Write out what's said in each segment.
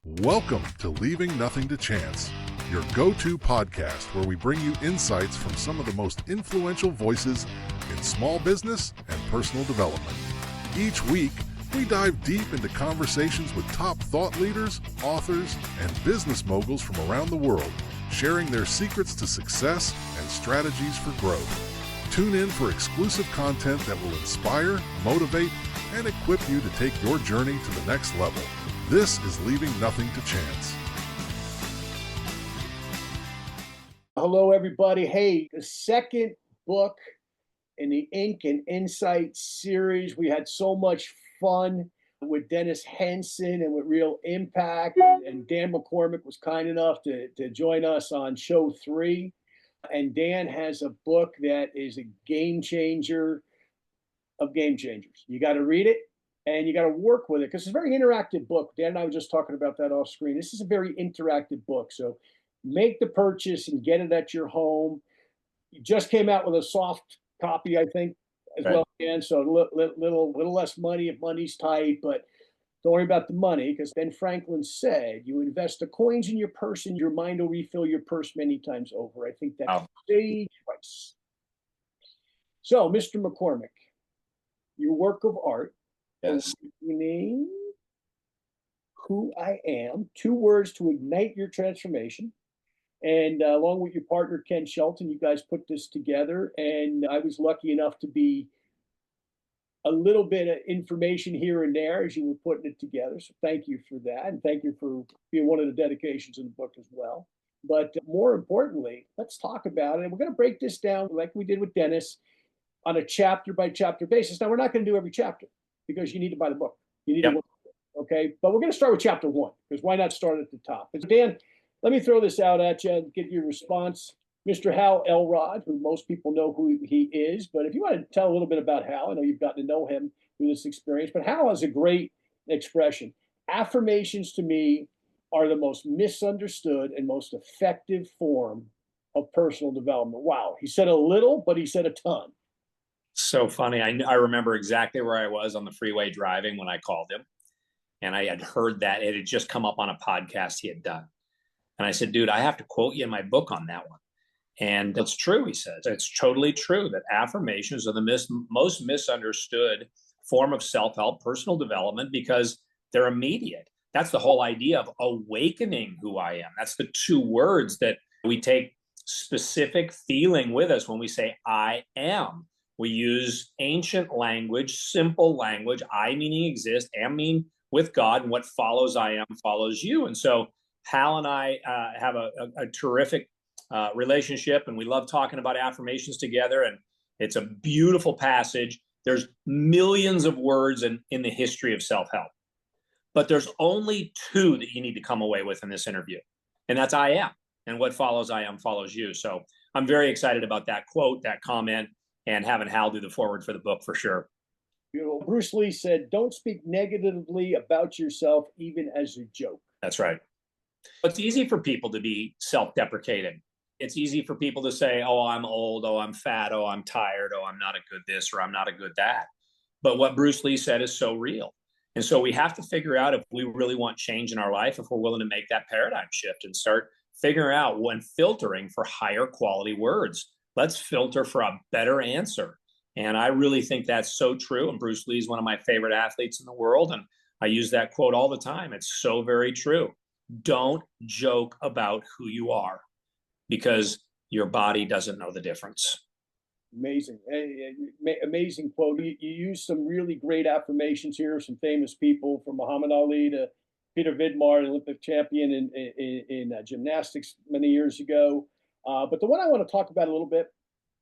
Welcome to Leaving Nothing to Chance, your go-to podcast where we bring you insights from some of the most influential voices in small business and personal development. Each week, we dive deep into conversations with top thought leaders, authors, and business moguls from around the world, sharing their secrets to success and strategies for growth. Tune in for exclusive content that will inspire, motivate, and equip you to take your journey to the next level. This is Leaving Nothing to Chance. Hello, everybody. Hey, the second book in the Ink and Insight series. We had so much fun with Dennis Henson and with Real Impact. And Dan McCormick was kind enough to join us on show 3. And Dan has a book that is a game changer of game changers. You got to read it. And you got to work with it because it's a very interactive book. Dan and I were just talking about that off screen. This is a very interactive book. So make the purchase and get it at your home. You just came out with a soft copy, I think, as well, Dan. So a little less money if money's tight, but don't worry about the money because Ben Franklin said, you invest the coins in your purse and your mind will refill your purse many times over. I think that's stage price. So, Mr. McCormick, your work of art. Yes. Name Who I Am, 2 words to ignite your transformation. And along with your partner, Ken Shelton, you guys put this together. And I was lucky enough to be a little bit of information here and there as you were putting it together. So thank you for that. And thank you for being one of the dedications in the book as well. But more importantly, let's talk about it. And we're going to break this down like we did with Dennis on a chapter by chapter basis. Now, we're not going to do every chapter, because you need to buy the book. You need to work with it, okay? But we're going to start with chapter 1, because why not start at the top? But Dan, let me throw this out at you and get your response. Mr. Hal Elrod, who most people know who he is, but if you want to tell a little bit about Hal, I know you've gotten to know him through this experience, but Hal has a great expression. Affirmations to me are the most misunderstood and most effective form of personal development. Wow, he said a little, but he said a ton. So funny. I remember exactly where I was on the freeway driving when I called him. And I had heard that it had just come up on a podcast he had done. And I said, dude, I have to quote you in my book on that one. And it's true, he says. It's totally true that affirmations are the most misunderstood form of self-help, personal development, because they're immediate. That's the whole idea of awakening who I am. That's the 2 words that we take specific feeling with us when we say I am. We use ancient language, simple language, I meaning exist, am mean with God, and what follows I am follows you. And so Hal and I have a terrific relationship, and we love talking about affirmations together, and it's a beautiful passage. There's millions of words in the history of self-help, but there's only 2 that you need to come away with in this interview, and that's I am, and what follows I am follows you. So I'm very excited about that quote, that comment, and having Hal do the forward for the book for sure. Bruce Lee said, don't speak negatively about yourself, even as a joke. That's right. It's easy for people to be self-deprecating. It's easy for people to say, oh, I'm old, oh, I'm fat, oh, I'm tired, oh, I'm not a good this, or I'm not a good that. But what Bruce Lee said is so real. And so we have to figure out if we really want change in our life, if we're willing to make that paradigm shift and start figuring out when filtering for higher quality words. Let's filter for a better answer. And I really think that's so true. And Bruce Lee is one of my favorite athletes in the world. And I use that quote all the time. It's so very true. Don't joke about who you are, because your body doesn't know the difference. Amazing. Amazing quote. You use some really great affirmations here, some famous people from Muhammad Ali to Peter Vidmar, an Olympic champion in gymnastics many years ago. But the one I want to talk about a little bit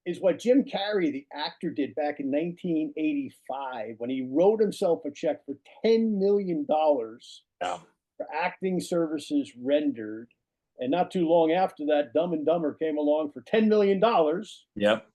is what Jim Carrey, the actor, did back in 1985 when he wrote himself a check for $10 million for acting services rendered. And not too long after that, Dumb and Dumber came along for $10 million. Yep.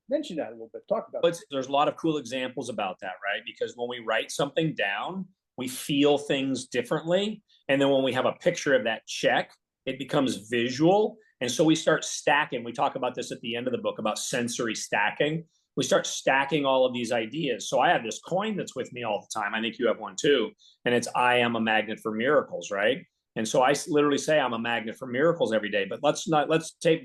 Mention that a little bit. Talk about it. There's a lot of cool examples about that, right? Because when we write something down, we feel things differently. And then when we have a picture of that check, it becomes visual. And so we start stacking. We talk about this at the end of the book about sensory stacking. we start stacking all of these ideas. So I have this coin that's with me all the time. I think you have one too. And it's, I am a magnet for miracles, right? And so I literally say I'm a magnet for miracles every day. But let's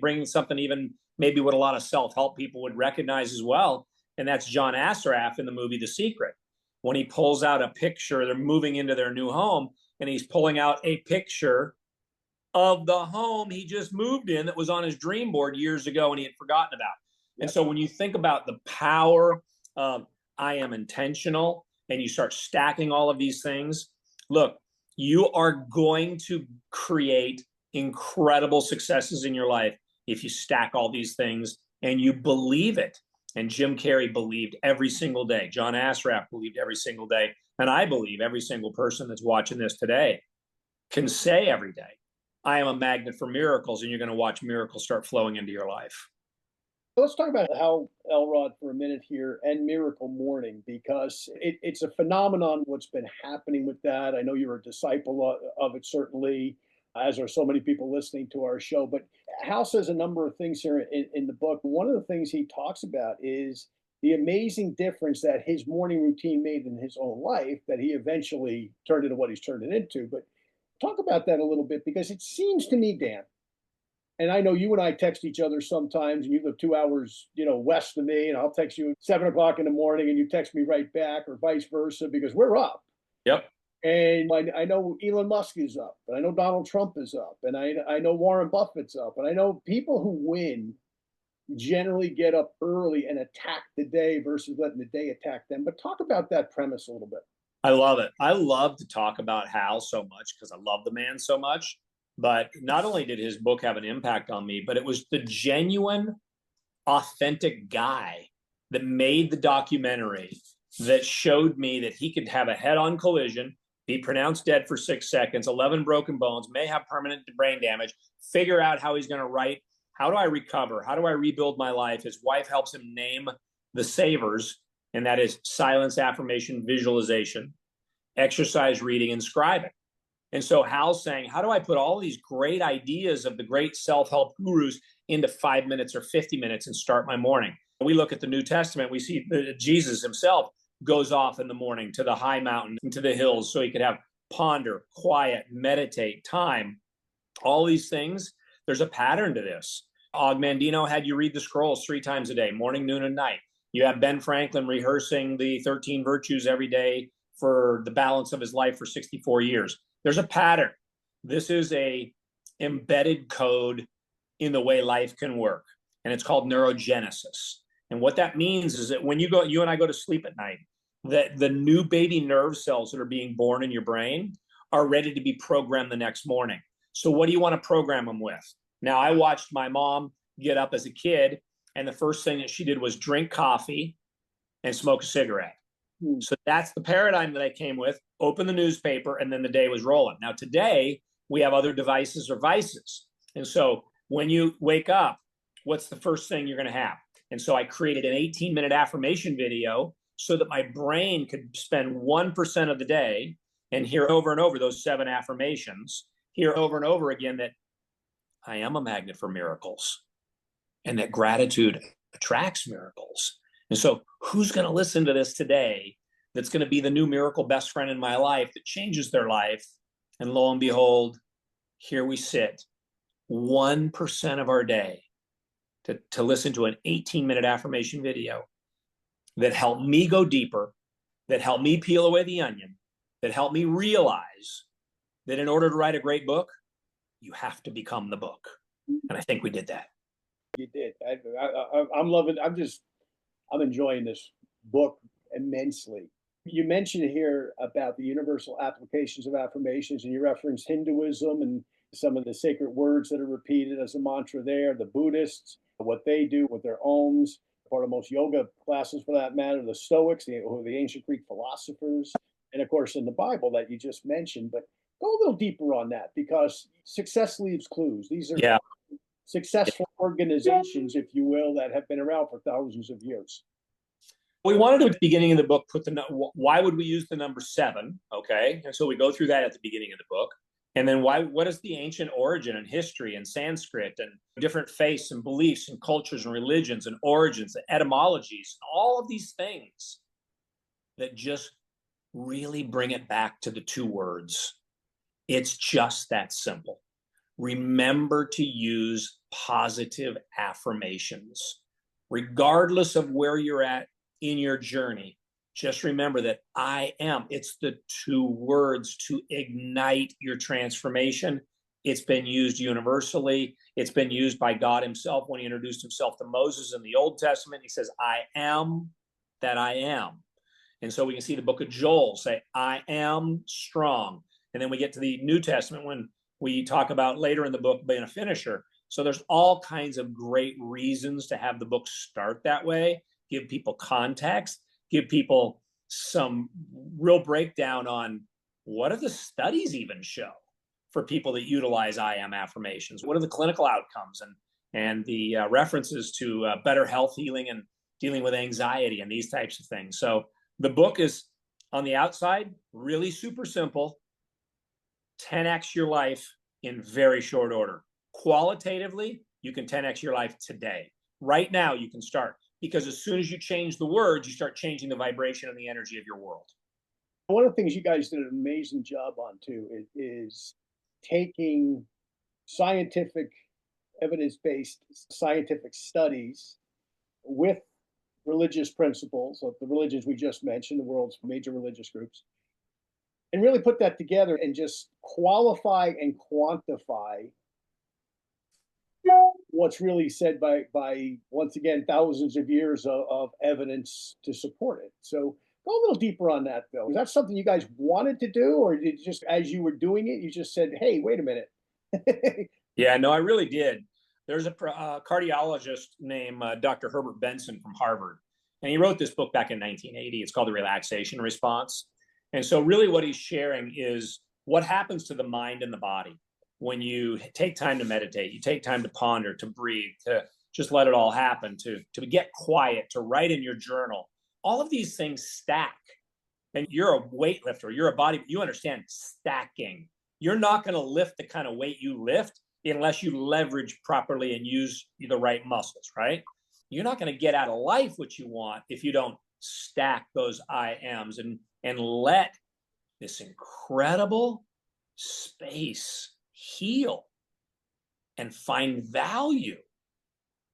bring something even maybe what a lot of self-help people would recognize as well. And that's John Assaraf in the movie The Secret. When he pulls out a picture, they're moving into their new home, and he's pulling out a picture of the home he just moved in that was on his dream board years ago and he had forgotten about. Yep. And so when you think about the power of I am intentional, and you start stacking all of these things, look, you are going to create incredible successes in your life if you stack all these things and you believe it. And Jim Carrey believed every single day. John Assaraf believed every single day. And I believe every single person that's watching this today can say every day, I am a magnet for miracles, and you're going to watch miracles start flowing into your life. Let's talk about how Elrod for a minute here and Miracle Morning, because it's a phenomenon what's been happening with that. I know you're a disciple of it, certainly, as are so many people listening to our show. But Hal says a number of things here in the book. One of the things he talks about is the amazing difference that his morning routine made in his own life, that he eventually turned into what he's turned it into. But talk about that a little bit, because it seems to me, Dan, and I know you and I text each other sometimes, and you live 2 hours, west of me, and I'll text you at 7 o'clock in the morning, and you text me right back, or vice versa, because we're up. Yep. And I know Elon Musk is up, and I know Donald Trump is up, and I know Warren Buffett's up, and I know people who win generally get up early and attack the day versus letting the day attack them. But talk about that premise a little bit. I love it. I love to talk about Hal so much because I love the man so much. But not only did his book have an impact on me, but it was the genuine, authentic guy that made the documentary that showed me that he could have a head-on collision, be pronounced dead for 6 seconds, 11 broken bones, may have permanent brain damage, figure out how he's going to write. How do I recover? How do I rebuild my life? His wife helps him name the savers, and that is silence, affirmation, visualization, exercise, reading, and scribing. And so Hal's saying, how do I put all these great ideas of the great self-help gurus into 5 minutes or 50 minutes and start my morning? We look at the New Testament, we see Jesus himself goes off in the morning to the high mountain, into the hills, so he could have ponder, quiet, meditate, time, all these things. There's a pattern to this. Og Mandino had you read the scrolls 3 times a day, morning, noon, and night. You have Ben Franklin rehearsing the 13 virtues every day for the balance of his life for 64 years. There's a pattern. This is a embedded code in the way life can work, and it's called neurogenesis. And what that means is that when you and I go to sleep at night, that the new baby nerve cells that are being born in your brain are ready to be programmed the next morning. So what do you want to program them with? Now, I watched my mom get up as a kid, and the first thing that she did was drink coffee and smoke a cigarette. So that's the paradigm that I came with. Open the newspaper, and then the day was rolling. Now, today, we have other devices or vices. And so when you wake up, what's the first thing you're going to have? And so I created an 18-minute affirmation video so that my brain could spend 1% of the day and hear over and over those 7 affirmations, hear over and over again that I am a magnet for miracles, and that gratitude attracts miracles. And so who's going to listen to this today that's going to be the new miracle best friend in my life that changes their life? And lo and behold, here we sit, 1% of our day to listen to an 18-minute affirmation video that helped me go deeper, that helped me peel away the onion, that helped me realize that in order to write a great book, you have to become the book. And I think we did that. You did. I'm loving. I'm enjoying this book immensely. You mentioned here about the universal applications of affirmations, and you referenced Hinduism and some of the sacred words that are repeated as a mantra there. The Buddhists, what they do with their ohms, part of most yoga classes for that matter, the Stoics, the ancient Greek philosophers, and of course in the Bible that you just mentioned. But go a little deeper on that, because success leaves clues. These are successful organizations, if you will, that have been around for thousands of years. We wanted to, at the beginning of the book, why would we use the number 7? Okay. And so we go through that at the beginning of the book. And then what is the ancient origin and history and Sanskrit and different faiths and beliefs and cultures and religions and origins and etymologies, and all of these things that just really bring it back to the two words. It's just that simple. Remember to use positive affirmations. Regardless of where you're at in your journey, just remember that I am. It's the two words to ignite your transformation. It's been used universally. It's been used by God himself when he introduced himself to Moses in the Old Testament. He says, I am that I am. And so we can see the book of Joel say, I am strong. And then we get to the New Testament when we talk about later in the book being a finisher. So there's all kinds of great reasons to have the book start that way, give people context, give people some real breakdown on what do the studies even show for people that utilize I am affirmations? What are the clinical outcomes and the references to better health healing and dealing with anxiety and these types of things. So the book is on the outside, really super simple, 10x your life in very short order. Qualitatively, you can 10x your life today. Right now, you can start, because as soon as you change the words, you start changing the vibration and the energy of your world. One of the things you guys did an amazing job on too is taking scientific, evidence-based scientific studies with religious principles of the religions we just mentioned, the world's major religious groups, and really put that together and just qualify and quantify what's really said by once again, thousands of years of evidence to support it. So go a little deeper on that, Bill. Was that something you guys wanted to do, or did you just, as you were doing it, you just said, hey, wait a minute? Yeah, no, I really did. There's a cardiologist named Dr. Herbert Benson from Harvard, and he wrote this book back in 1980. It's called The Relaxation Response. And so really what he's sharing is what happens to the mind and the body when you take time to meditate, you take time to ponder, to breathe, to just let it all happen, to get quiet, to write in your journal. All of these things stack. And you're a weightlifter, you're a body, you understand stacking. You're not going to lift the kind of weight you lift unless you leverage properly and use the right muscles, right? You're not going to get out of life what you want if you don't stack those I ams and let this incredible space heal and find value.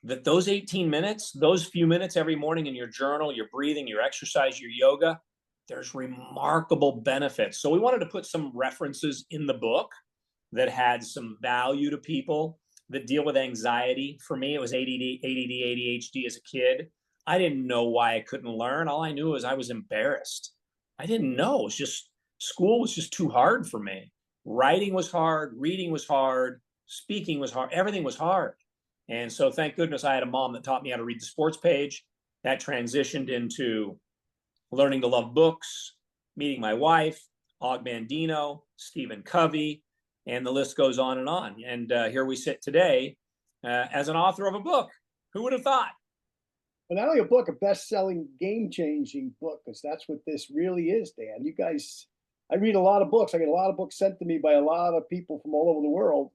That those 18 minutes, those few minutes every morning in your journal, your breathing, your exercise, your yoga, there's remarkable benefits. So we wanted to put some references in the book that had some value to people that deal with anxiety. For me, it was ADD, ADHD as a kid. I didn't know why I couldn't learn. All I knew was I was embarrassed. I didn't know. It was just, school was just too hard for me. Writing was hard, reading was hard, speaking was hard, everything was hard. And so thank goodness I had a mom that taught me how to read the sports page. That transitioned into learning to love books, meeting my wife, Og Mandino, Stephen Covey, and the list goes on. And here we sit today as an author of a book. Who would have thought? Well, not only a book, a best-selling, game-changing book, because that's what this really is, Dan. You guys, I read a lot of books. I get a lot of books sent to me by a lot of people from all over the world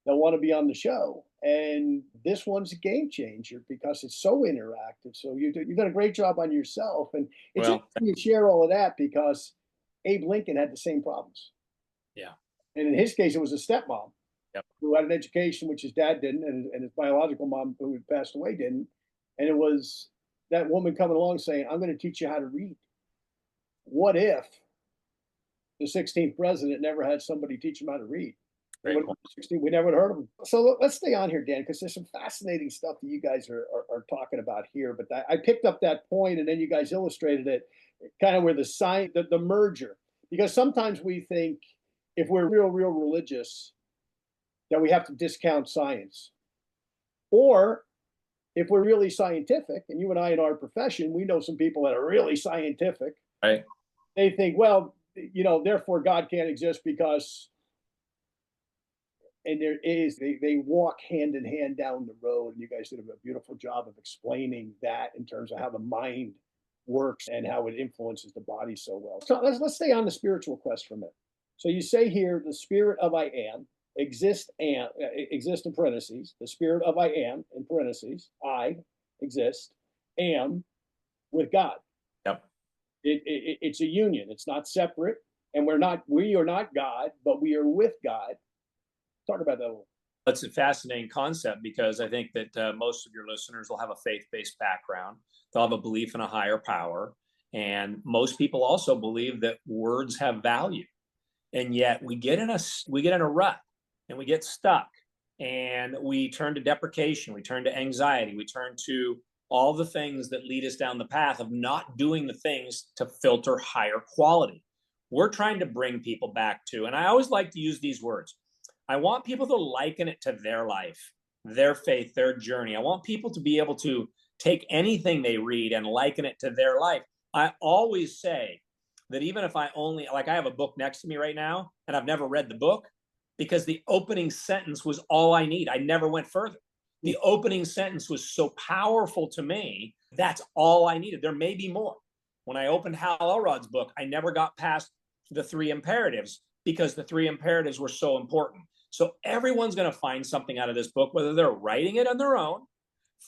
that want to be on the show. And this one's a game changer because it's so interactive. So you've done a great job on yourself. And it's interesting you share all of that because Abe Lincoln had the same problems. Yeah. And in his case, it was a stepmom who had an education, which his dad didn't, and his biological mom, who had passed away, didn't. And it was that woman coming along saying, I'm going to teach you how to read. What if the 16th president never had somebody teach him how to read? We never heard of him. So let's stay on here, Dan, because there's some fascinating stuff that you guys are talking about here. But I picked up that point, and then you guys illustrated it, kind of where the merger. Because sometimes we think if we're real religious, that we have to discount science. Or if we're really scientific, and you and I in our profession, we know some people that are really scientific. Right. They think, well, therefore God can't exist because... And they walk hand in hand down the road. And you guys did a beautiful job of explaining that in terms of how the mind works and how it influences the body so well. So let's stay on the spiritual quest for a minute. So you say here, the spirit of I am exist in parentheses. The spirit of I am in parentheses. I exist, am with God. Yep. It's a union. It's not separate, and we are not God, but we are with God. Talk about that a little. It's a fascinating concept because I think that most of your listeners will have a faith-based background. They'll have a belief in a higher power. And most people also believe that words have value. And yet we get in a rut and we get stuck and we turn to deprecation. We turn to anxiety. We turn to all the things that lead us down the path of not doing the things to filter higher quality. We're trying to bring people back to, and I always like to use these words. I want people to liken it to their life, their faith, their journey. I want people to be able to take anything they read and liken it to their life. I always say that even if I have a book next to me right now and I've never read the book because the opening sentence was all I need. I never went further. The opening sentence was so powerful to me. That's all I needed. There may be more. When I opened Hal Elrod's book, I never got past the 3 imperatives because the 3 imperatives were so important. So everyone's going to find something out of this book, whether they're writing it on their own,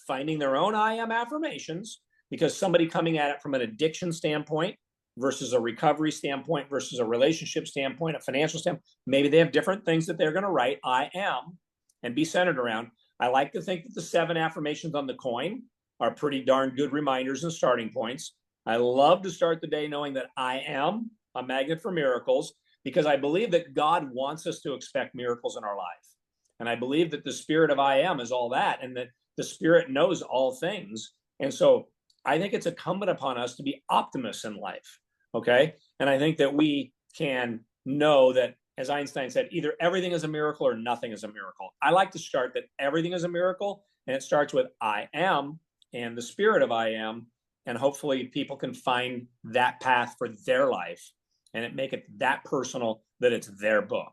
finding their own I am affirmations, because somebody coming at it from an addiction standpoint versus a recovery standpoint versus a relationship standpoint, a financial standpoint, maybe they have different things that they're going to write I am and be centered around. I like to think that the 7 affirmations on the coin are pretty darn good reminders and starting points. I love to start the day knowing that I am a magnet for miracles, because I believe that God wants us to expect miracles in our life. And I believe that the spirit of I am is all that, and that the spirit knows all things. And so I think it's incumbent upon us to be optimists in life. Okay. And I think that we can know that, as Einstein said, either everything is a miracle or nothing is a miracle. I like to start that everything is a miracle, and it starts with I am and the spirit of I am. And hopefully people can find that path for their life and it make it that personal that it's their book.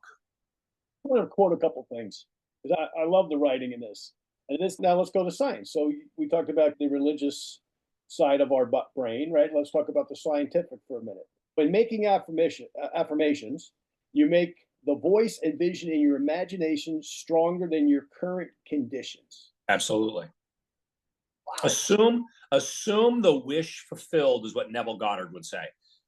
I want to quote a couple things because I love the writing in this. And now let's go to science. So we talked about the religious side of our brain, right? Let's talk about the scientific for a minute. When making affirmations, you make the voice and vision in your imagination stronger than your current conditions. Absolutely. Wow. Assume the wish fulfilled is what Neville Goddard would say.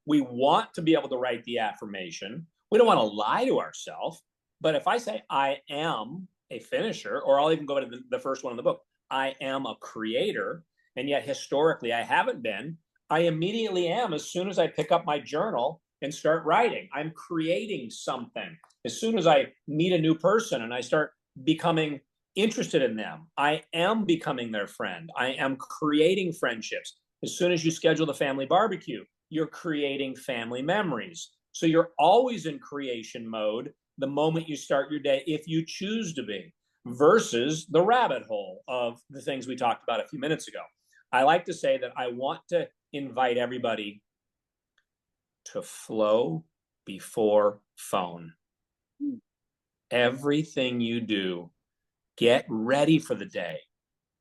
We want to be able to write the affirmation. We don't want to lie to ourselves. But if I say I am a finisher, or I'll even go to the first one in the book, I am a creator, and yet historically I haven't been, I immediately am as soon as I pick up my journal and start writing. I'm creating something. As soon as I meet a new person and I start becoming interested in them, I am becoming their friend. I am creating friendships. As soon as you schedule the family barbecue, you're creating family memories. So you're always in creation mode the moment you start your day, if you choose to be, versus the rabbit hole of the things we talked about a few minutes ago. I like to say that I want to invite everybody to flow before phone. Everything you do, get ready for the day.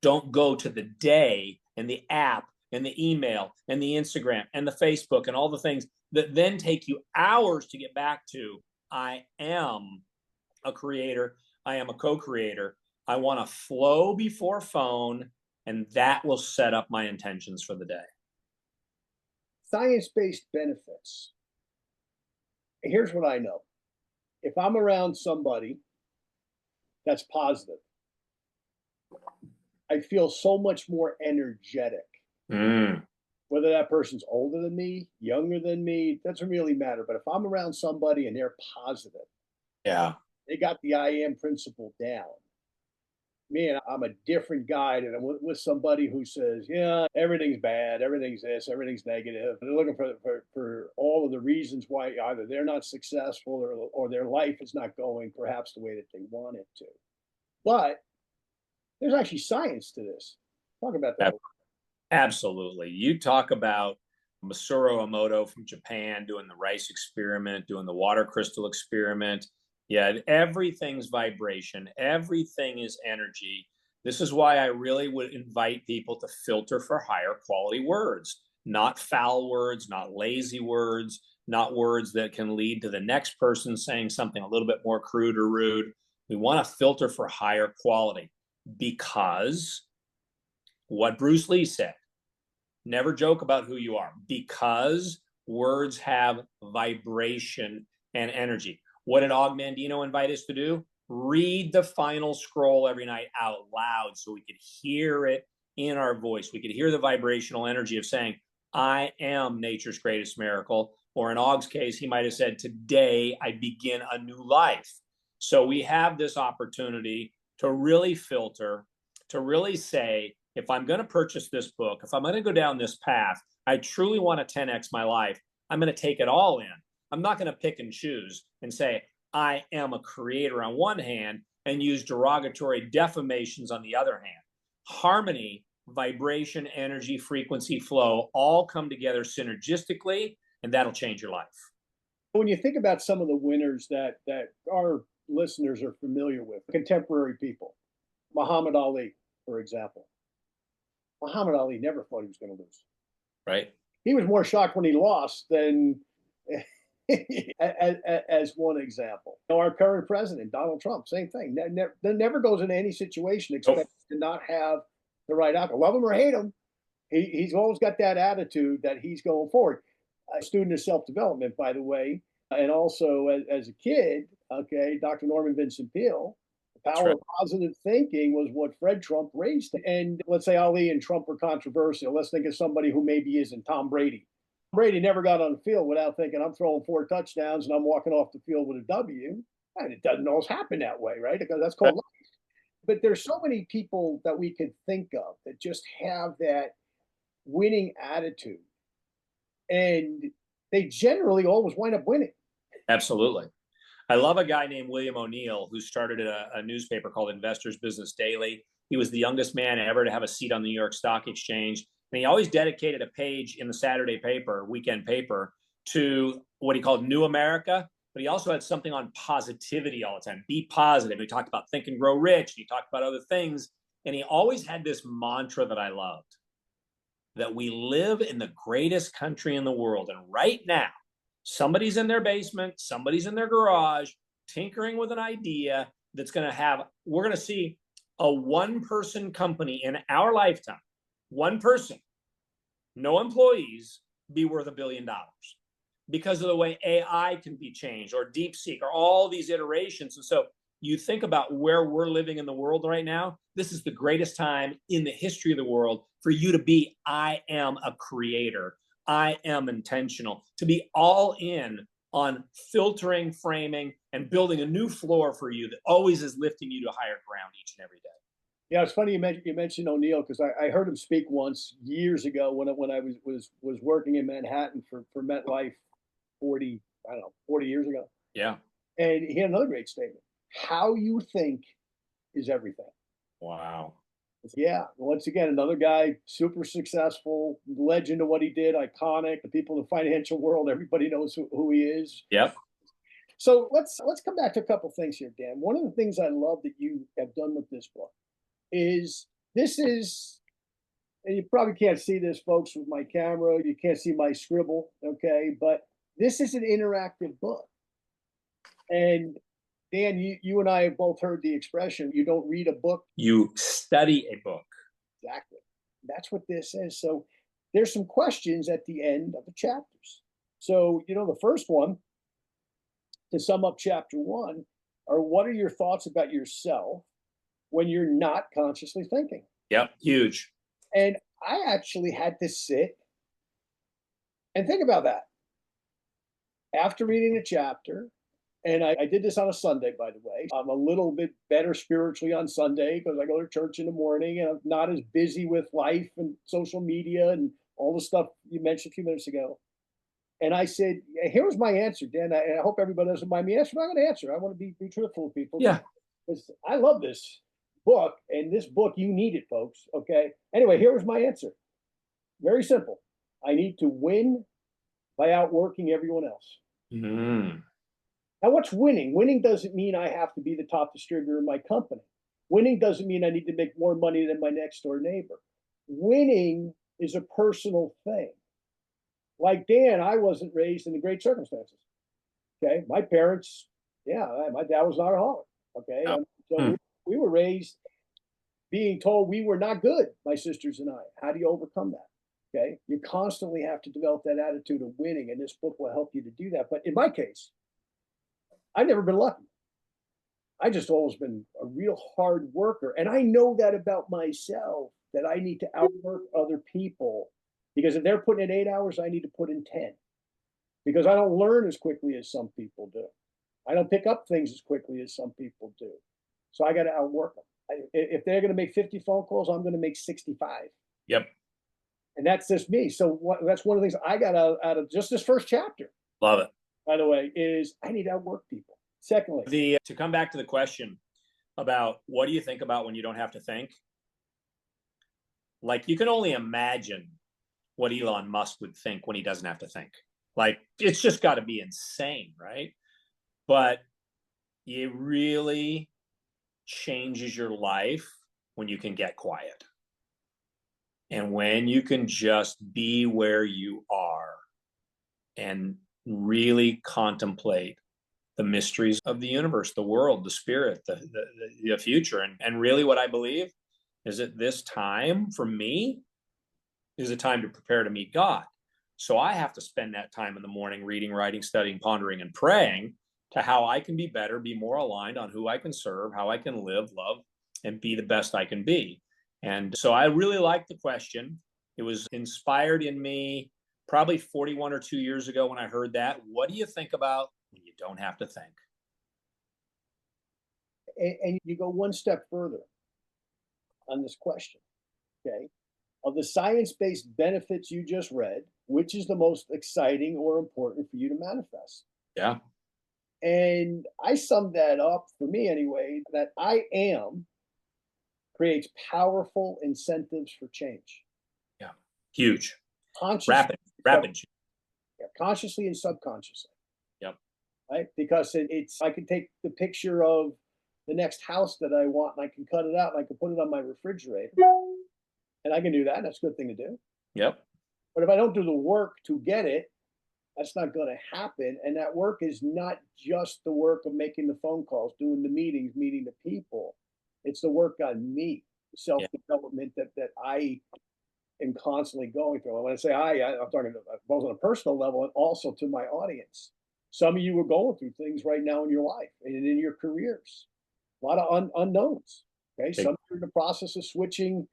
Don't go to the day and the app and the email and the Instagram and the Facebook and all the things that then take you hours to get back to. I am a creator. I am a co-creator. I want to flow before phone, and that will set up my intentions for the day. Science-based benefits. Here's what I know. If I'm around somebody that's positive, I feel so much more energetic. Whether that person's older than me, younger than me, doesn't really matter. But if I'm around somebody and they're positive, they got the I am principle down. Man, I'm a different guy than I'm with somebody who says, yeah, everything's bad, everything's this, everything's negative. They're looking for all of the reasons why either they're not successful or their life is not going perhaps the way that they want it to. But there's actually science to this. Talk about that. Absolutely. You talk about Masaru Emoto from Japan doing the rice experiment, doing the water crystal experiment. Yeah, everything's vibration. Everything is energy. This is why I really would invite people to filter for higher quality words, not foul words, not lazy words, not words that can lead to the next person saying something a little bit more crude or rude. We want to filter for higher quality, because what Bruce Lee said, never joke about who you are, because words have vibration and energy. What did Mandino invite us to do? Read the final scroll every night out loud so we could hear it in our voice. We could hear the vibrational energy of saying, I am nature's greatest miracle. Or in Augh's case, he might have said, today I begin a new life. So we have this opportunity to really filter, to really say, if I'm going to purchase this book, if I'm going to go down this path, I truly want to 10x my life, I'm going to take it all in. I'm not going to pick and choose and say, I am a creator on one hand and use derogatory defamations on the other hand. Harmony, vibration, energy, frequency, flow all come together synergistically, and that'll change your life. When you think about some of the winners that our listeners are familiar with, contemporary people, Muhammad Ali, for example. Muhammad Ali never thought he was going to lose. Right. He was more shocked when he lost than as one example. Our current president, Donald Trump, same thing. Never goes into any situation expecting to not have the right outcome. Love him or hate him, he's always got that attitude that he's going forward. A student of self-development, by the way, and also as a kid, okay, Dr. Norman Vincent Peale, the power of positive thinking was what Fred Trump raised. And let's say Ali and Trump were controversial. Let's think of somebody who maybe isn't. Tom Brady. Brady never got on the field without thinking, I'm throwing 4 touchdowns and I'm walking off the field with a W. And it doesn't always happen that way, right? Because that's called life. But there's so many people that we could think of that just have that winning attitude. And they generally always wind up winning. Absolutely. I love a guy named William O'Neill who started a newspaper called Investors Business Daily. He was the youngest man ever to have a seat on the New York Stock Exchange. And he always dedicated a page in the Saturday paper, weekend paper, to what he called New America. But he also had something on positivity all the time. Be positive. He talked about Think and Grow Rich. He talked about other things. And he always had this mantra that I loved, that we live in the greatest country in the world. And right now, somebody's in their basement, somebody's in their garage, tinkering with an idea that's going to have, we're going to see a one-person company in our lifetime, one person, no employees, be worth $1 billion because of the way AI can be changed, or DeepSeek, or all these iterations. And so you think about where we're living in the world right now. This is the greatest time in the history of the world for you to be, I am a creator. I am intentional, to be all in on filtering, framing, and building a new floor for you that always is lifting you to higher ground each and every day. Yeah, it's funny you mentioned O'Neill, because I heard him speak once years ago when I was working in Manhattan for MetLife 40 years ago. Yeah. And he had another great statement. How you think is everything. Wow. Yeah. Once again, another guy, super successful, legend of what he did, iconic. The people in the financial world, everybody knows who he is. Yep. So let's come back to a couple things here, Dan. One of the things I love that you have done with this book is, and you probably can't see this, folks, with my camera. You can't see my scribble, okay? But this is an interactive book. And Dan, you and I have both heard the expression, you don't read a book, you study a book. Exactly. That's what this is. So there's some questions at the end of the chapters. So, the first one, to sum up chapter 1, are what are your thoughts about yourself when you're not consciously thinking? Yep. Huge. And I actually had to sit and think about that after reading the chapter. And I did this on a Sunday, by the way. I'm a little bit better spiritually on Sunday because I go to church in the morning and I'm not as busy with life and social media and all the stuff you mentioned a few minutes ago. And I said, here was my answer, Dan. I hope everybody doesn't mind me answering. I'm going to answer. I want to be truthful with people. Yeah. Because I love this book, and this book, you need it, folks. Okay. Anyway, here was my answer. Very simple. I need to win by outworking everyone else. Mm. Now, what's winning? Winning doesn't mean I have to be the top distributor in my company. Winning doesn't mean I need to make more money than my next door neighbor. Winning is a personal thing. Like Dan, I wasn't raised in the great circumstances. Okay. My parents, yeah, my dad was an alcoholic. Okay. Oh. So we were raised being told we were not good, my sisters and I. How do you overcome that? Okay. You constantly have to develop that attitude of winning, and this book will help you to do that. But in my case, I've never been lucky. I just always been a real hard worker. And I know that about myself, that I need to outwork other people, because if they're putting in 8 hours, I need to put in 10, because I don't learn as quickly as some people do. I don't pick up things as quickly as some people do. So I got to outwork them. If they're going to make 50 phone calls, I'm going to make 65. Yep. And that's just me. So that's one of the things I got out of just this first chapter, Love it. by the way, is I need to outwork people. Secondly, to come back to the question about what do you think about when you don't have to think? Like, you can only imagine what Elon Musk would think when he doesn't have to think. Like, it's just got to be insane, right? But it really changes your life when you can get quiet. And when you can just be where you are and really contemplate the mysteries of the universe, the world, the spirit, the future. And really what I believe is that this time for me is a time to prepare to meet God. So I have to spend that time in the morning reading, writing, studying, pondering, and praying to how I can be better, be more aligned on who I can serve, how I can live, love, and be the best I can be. And so I really like the question. It was inspired in me probably 41 or 2 years ago when I heard that. What do you think about when you don't have to think? and you go one step further on this question, okay? Of the science-based benefits you just read, which is the most exciting or important for you to manifest? Yeah. And I summed that up, for me anyway, that I am creates powerful incentives for change. Yeah. Huge. Consciously, Rapid. consciously and subconsciously. Yep. Right? Because it's I can take the picture of the next house that I want, and I can cut it out, and I can put it on my refrigerator. And I can do that. That's a good thing to do. Yep. But if I don't do the work to get it, that's not going to happen. And that work is not just the work of making the phone calls, doing the meetings, meeting the people. It's the work on me, self-development that I am constantly going through. And when I say I'm talking both on a personal level and also to my audience. Some of you are going through things right now in your life and in your careers. A lot of unknowns. Okay. Some of you are in the process of switching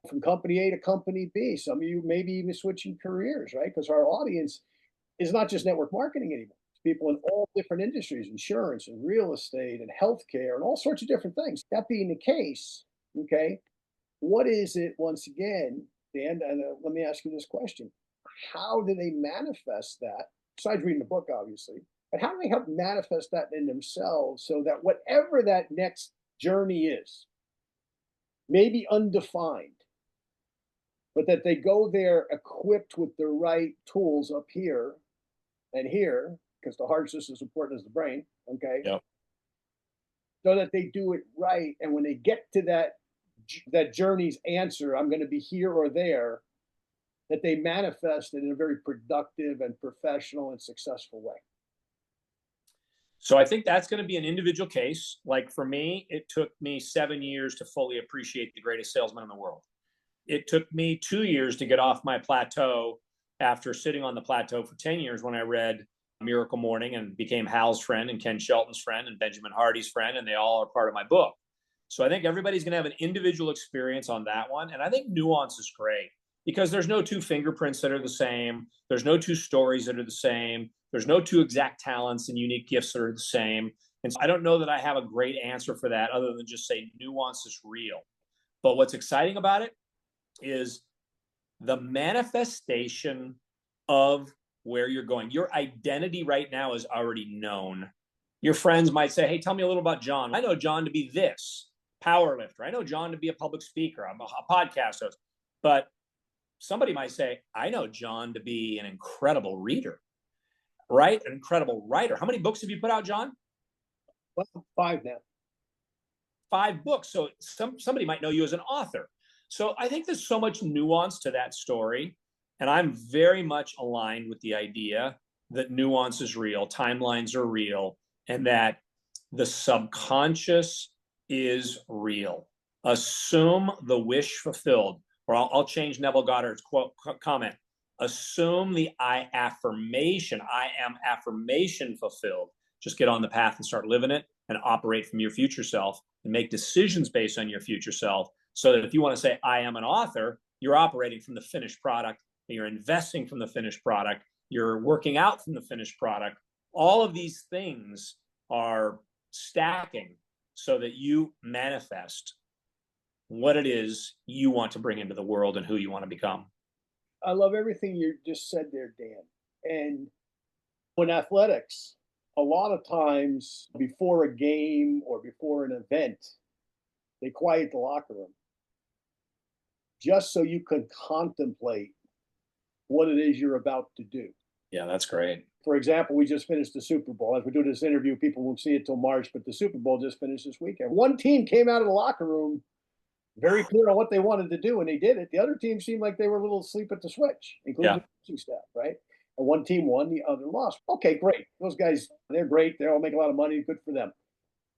from company A to company B. Some of you maybe even switching careers, right? Because our audience is not just network marketing anymore. It's people in all different industries, insurance and real estate and healthcare and all sorts of different things. That being the case, okay, what is it, once again, Dan, and let me ask you this question. How do they manifest that? Besides reading the book, obviously, but how do they help manifest that in themselves so that whatever that next journey is, maybe undefined, but that they go there equipped with the right tools up here and here, because the heart's just as important as the brain, okay? Yep. So that they do it right. And when they get to that journey's answer, I'm going to be here or there, that they manifest it in a very productive and professional and successful way. So I think that's going to be an individual case. Like for me, it took me 7 years to fully appreciate the greatest salesman in the world. It took me 2 years to get off my plateau after sitting on the plateau for 10 years when I read Miracle Morning and became Hal's friend and Ken Shelton's friend and Benjamin Hardy's friend, and they all are part of my book. So I think everybody's going to have an individual experience on that one. And I think nuance is great because there's no two fingerprints that are the same. There's no two stories that are the same. There's no two exact talents and unique gifts that are the same. And so I don't know that I have a great answer for that other than just say nuance is real. But what's exciting about it is the manifestation of where you're going. Your identity right now is already known. Your friends might say, hey, tell me a little about John. I know John to be this power lifter. I know John to be a public speaker. I'm a podcast host. But somebody might say, I know John to be an incredible reader, right? An incredible writer. How many books have you put out, John? Well, 5 now. 5 books. So somebody might know you as an author. So I think there's so much nuance to that story. And I'm very much aligned with the idea that nuance is real, timelines are real, and that the subconscious is real. Assume the wish fulfilled, or I'll change Neville Goddard's comment. Assume the I am affirmation fulfilled. Just get on the path and start living it and operate from your future self and make decisions based on your future self. So that if you want to say, I am an author, you're operating from the finished product, you're investing from the finished product, you're working out from the finished product. All of these things are stacking so that you manifest what it is you want to bring into the world and who you want to become. I love everything you just said there, Dan. And when athletics, a lot of times before a game or before an event, they quiet the locker room just so you can contemplate what it is you're about to do. Yeah, that's great. For example, we just finished the Super Bowl. As we do this interview, people won't see it till March, but the Super Bowl just finished this weekend. One team came out of the locker room very clear on what they wanted to do, and they did it. The other team seemed like they were a little asleep at the switch, including the coaching staff, right? And one team won, the other lost. Okay, great. Those guys, they're great. They all make a lot of money. Good for them.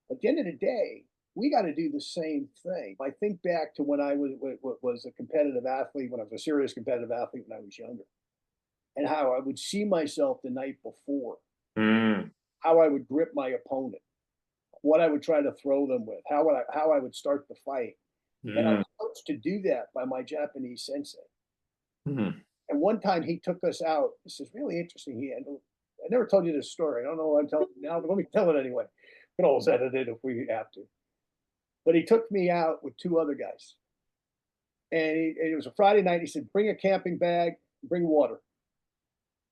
But at the end of the day, we got to do the same thing. I think back to when I was a competitive athlete, when I was a serious competitive athlete when I was younger, and how I would see myself the night before, how I would grip my opponent, what I would try to throw them with, how I would start the fight. And I was coached to do that by my Japanese sensei. And one time he took us out. This is really interesting. I never told you this story. I don't know what I'm telling you now, but let me tell it anyway. We can always edit it if we have to. But he took me out with two other guys. And it was a Friday night. He said, bring a camping bag, bring water.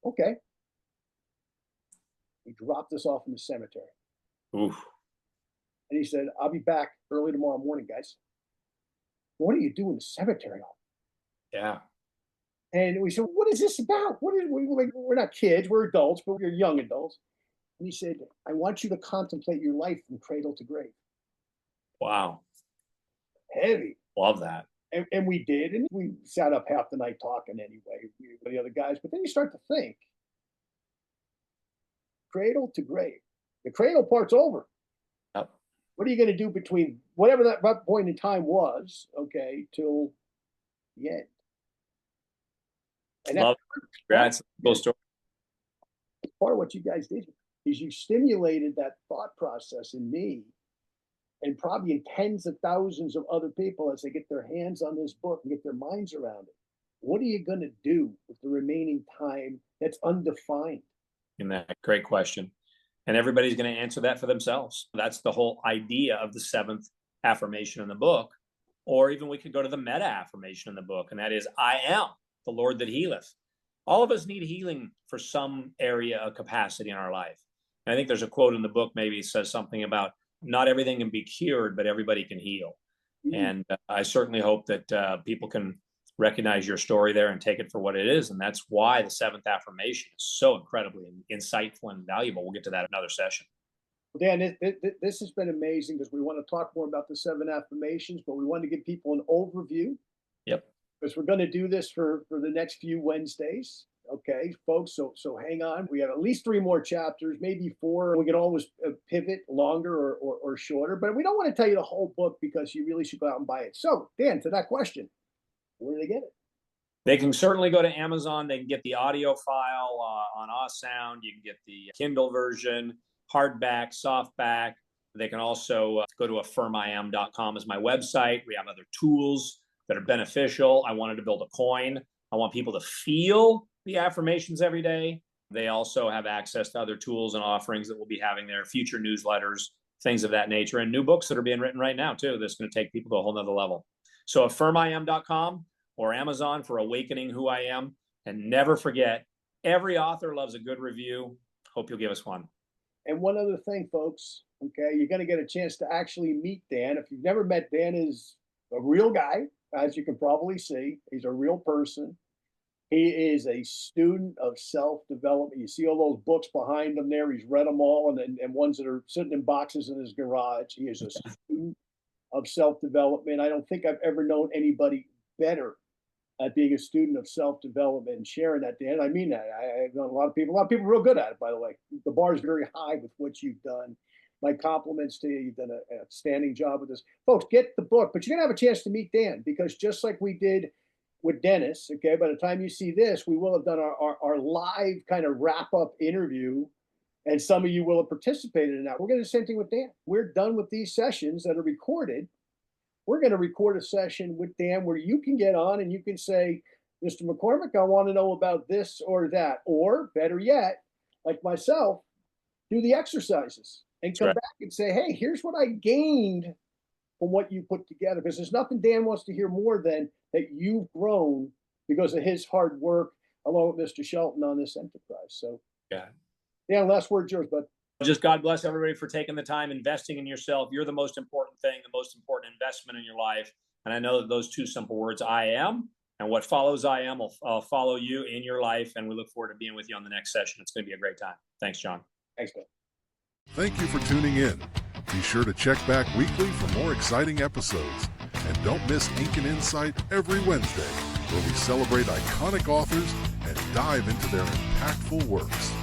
Okay. He dropped us off in the cemetery. Oof. And he said, I'll be back early tomorrow morning, guys. What do you do in the cemetery? Yeah. And we said, what is this about? We're not kids, we're adults, but we're young adults. And he said, I want you to contemplate your life from cradle to grave. Wow. Heavy. Love that. And we did. And we sat up half the night talking anyway with the other guys. But then you start to think, cradle to grave. The cradle part's over. Yep. What are you going to do between whatever that point in time was, okay, till the end? And that's cool story. Part of what you guys did is you stimulated that thought process in me and probably in tens of thousands of other people as they get their hands on this book and get their minds around it. What are you going to do with the remaining time that's undefined? And that great question. And everybody's going to answer that for themselves. That's the whole idea of the seventh affirmation in the book. Or even we could go to the meta affirmation in the book, and that is, I am the Lord that healeth. All of us need healing for some area of capacity in our life. And I think there's a quote in the book, maybe it says something about not everything can be cured, but everybody can heal. And I certainly hope that people can recognize your story there and take it for what it is. And that's why the seventh affirmation is so incredibly insightful and valuable. We'll get to that in another session. Dan, this has been amazing because we want to talk more about the seven affirmations, but we want to give people an overview. Yep. Because we're going to do this for the next few Wednesdays. Okay, folks, so hang on. We have at least 3 more chapters, maybe 4. We can always pivot longer or shorter, but we don't want to tell you the whole book because you really should go out and buy it. So, Dan, to that question, where do they get it? They can certainly go to Amazon. They can get the audio file on Sound. You can get the Kindle version, hardback, softback. They can also go to affirmiam.com as my website. We have other tools that are beneficial. I wanted to build a coin. I want people to feel the affirmations every day. They also have access to other tools and offerings that we'll be having there, future newsletters, things of that nature, and new books that are being written right now, too. That's going to take people to a whole nother level. So affirmiam.com or Amazon for Awakening Who I Am. And never forget, every author loves a good review. Hope you'll give us one. And one other thing, folks, okay, you're going to get a chance to actually meet Dan. If you've never met Dan, is a real guy, as you can probably see. He's a real person. He is a student of self-development. You see all those books behind him there. He's read them all, and ones that are sitting in boxes in his garage. He is a student of self-development. I don't think I've ever known anybody better at being a student of self-development and sharing that, Dan. I mean that. I've known a lot of people are real good at it, by the way. The bar is very high with what you've done. My compliments to you. You've done an outstanding job with this. Folks, get the book, but you're going to have a chance to meet Dan, because just like we did with Dennis, okay, by the time you see this, we will have done our live kind of wrap-up interview, and some of you will have participated in that. We're going to do the same thing with Dan. We're done with these sessions that are recorded. We're going to record a session with Dan where you can get on and you can say, Mr. McCormick, I want to know about this or that. Or better yet, like myself, do the exercises and come back and say, hey, here's what I gained from what you put together. Because there's nothing Dan wants to hear more than that you've grown because of his hard work along with Mr. Shelton on this enterprise. So, Dan, last word's yours, bud. Just God bless everybody for taking the time, investing in yourself. You're the most important thing, the most important investment in your life. And I know that those two simple words, I am, and what follows I am will follow you in your life. And we look forward to being with you on the next session. It's going to be a great time. Thanks, John. Thanks, Dan. Thank you for tuning in. Be sure to check back weekly for more exciting episodes. And don't miss Ink and Insight every Wednesday, where we celebrate iconic authors and dive into their impactful works.